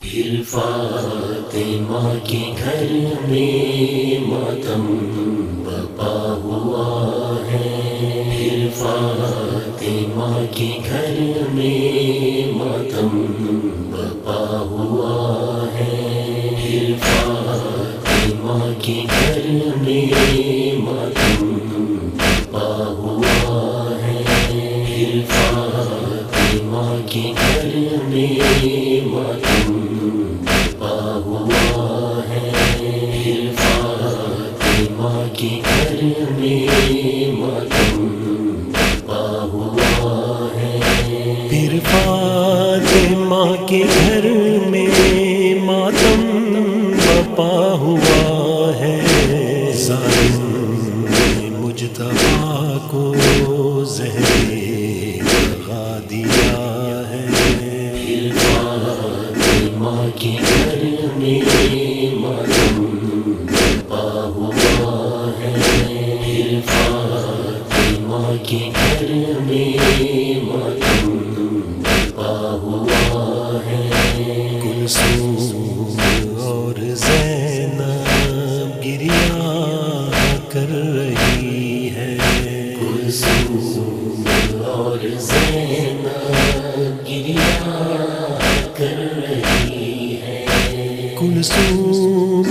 پھر فاطمہ کے گھر میں ماتم برپا ہوا ہے، پھر فاطمہ کے گھر میں ماتم برپا ہوا ہے، پھر فاطمہ کے گھر میں ماتم برپا ہوا ہے، پھر فاطمہ کے گھر میں ماتم برپا ہوا ہے، پھر فاطمہ کے گھر میں ماتم برپا ہوا ہے، پھر فاطمہ کے گھر میں ماتم برپا ہوا ہے، ظالم نے مجتبیٰ کو زہر لگا دیا ہے، پھر فاطمہ کے گھر میں ماتم برپا ہوا ہے، پھر فاطمہ کے گھر میں ماتم برپا ہوا ہے، کلثوم اور زینب گریہ کر رہی ہے، کلثوم اور زینب گریہ کر رہی ہے، کلثوم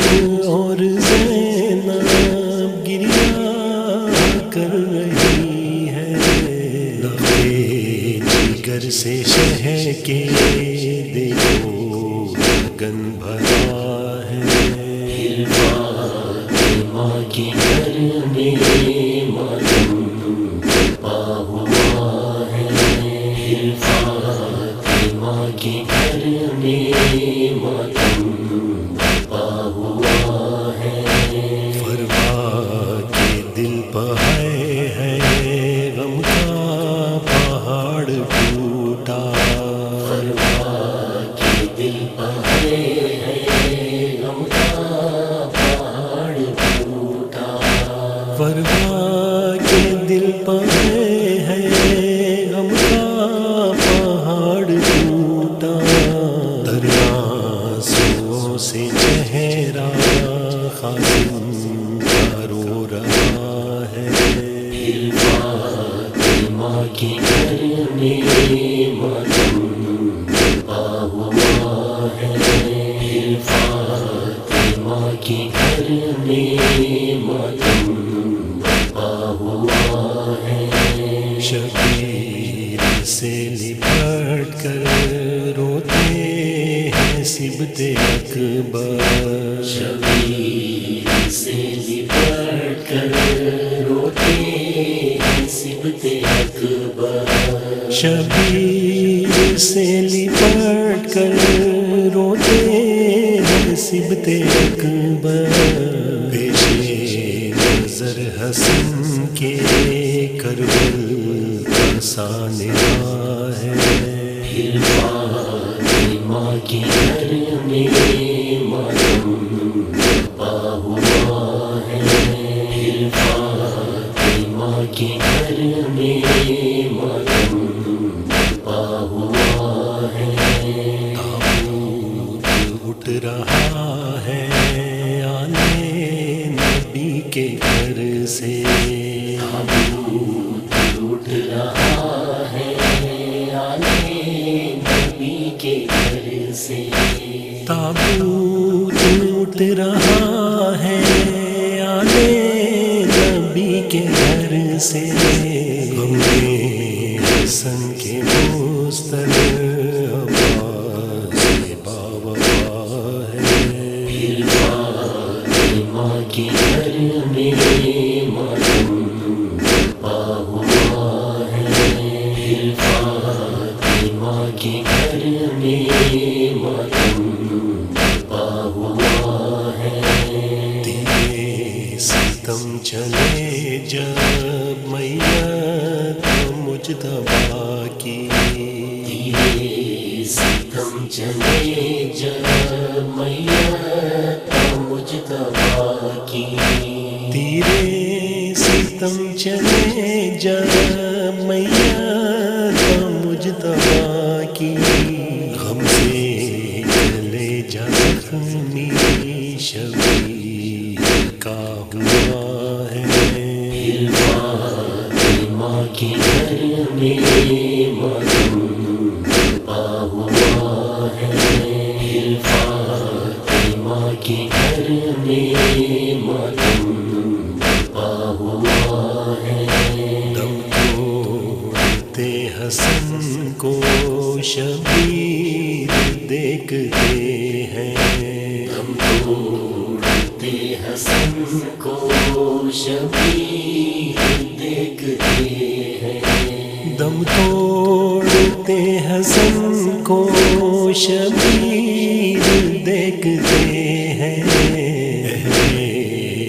اور زینب گریہ کر رہی ہے، لبے جگر سے شہ کے دیکھو گن بھرا ہے، پھر فاطمہ کے گھر میں ماتم برپا ہوا ہے، پھر فاطمہ کے گھر میں ماتم برپا ہوا ہے، فروا کے دل پہ ہے غم کا پہاڑ ٹوٹا، فروا کے دل پر ہے غم کا پہاڑ ٹوٹا، فروا کے دل پہ ہے غم کا پہاڑ ٹوٹا، دریاسوں سے چہرہ خاصم کا رو رہا ہے، پھر فاطمہ کے گھر میں ماتم برپا ہوا ہے، پھر فاطمہ کے گھر میں ماتم برپا ہوا ہے، شبیر سے لپٹ کر روتے ہیں صبط اکبر، شبیر سے لپٹ کر روتے ہیں صبط اکبر، شبیر سے لپٹ کر روتے ہیں صبط اکبر، پیش نظر حسن کے کربل کا سانحہ ہے، پھر فاطمہ کے گھر میں ماتم برپا ہوا ہے، پھر فاطمہ کے گھر میں ماتم برپا ہوا ہے، تابوت اٹھ رہا ہے آنے نبی کے گھر سے، تابوت اٹھ رہا ہے آنے نبی کے گھر سے، تابوت اٹھ رہا ہے آنے نبی کے گھر سے، غم میں حسن کے مستر عباس باوفا ہے، پھر فاطمہ کے گھر میں ماتم برپا ہوا ہے، پھر فاطمہ کے گھر میں ماتم برپا ہوا ہے، تیرے ستم چلے جب میت مجتبیٰ کی، تیرے ستم چلے جب میت مجتبیٰ کی، تیرے ستم چلے جب میت مجتبیٰ کی، غم سے گلے کے گھر میں ماتم برپا ہوا ہے، پھر فاطمہ کے گھر میں ماتم برپا ہوا ہے۔ دم توڑتے حسن کو شبیر دیکھتے ہیں، ہم توڑتے حسن کو شبیر دیکھتے ہیں، دم توڑتے حسن کو شبیر دیکھتے ہیں،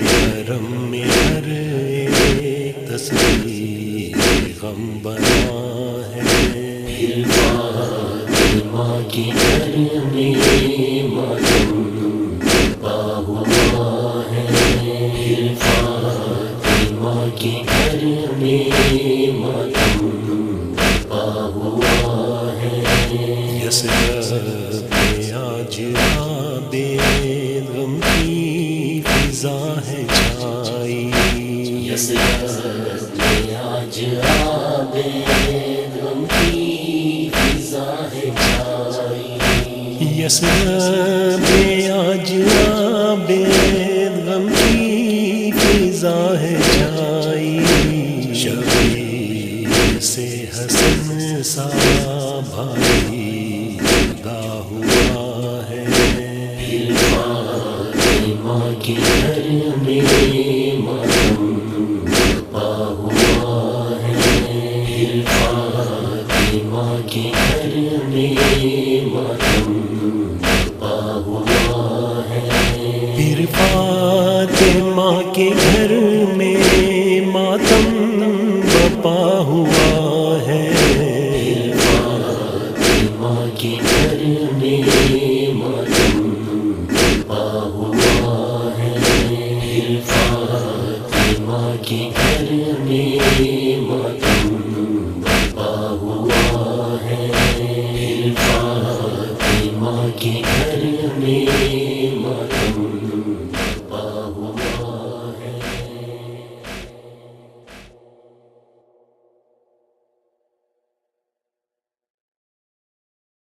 حرم میں ہر ایک تصویر غم بنا ہے، پھر فاطمہ کے گھر میں ماتم برپا ہوا ہے، پھر فاطمہ کے گھر میں ماتم برپا ہوا ہے۔ یثرب میں آج آب غم کی فضا ہے چھائی، یثرب میں آج آب غم کی فضا ہے چھائی، یثرب میں آج آب غم کی فضا ہے چھائی، شبیر سے حسن سا بھائی جدا ہوا ہے، پھر فاطمہ کے گھر میں ماتم برپا ہوا ہے، پھر فاطمہ کے گھر میں ماتم برپا ہوا ہے، پھر فاطمہ کے گھر میں ماتم برپا ہوا ہے، فاطمہ کے گھر میں ماتم برپا ہوا ہے، پھر فاطمہ کے گھر میں ماتم برپا ہوا ہے، پھر فاطمہ کے گھر میں ماتم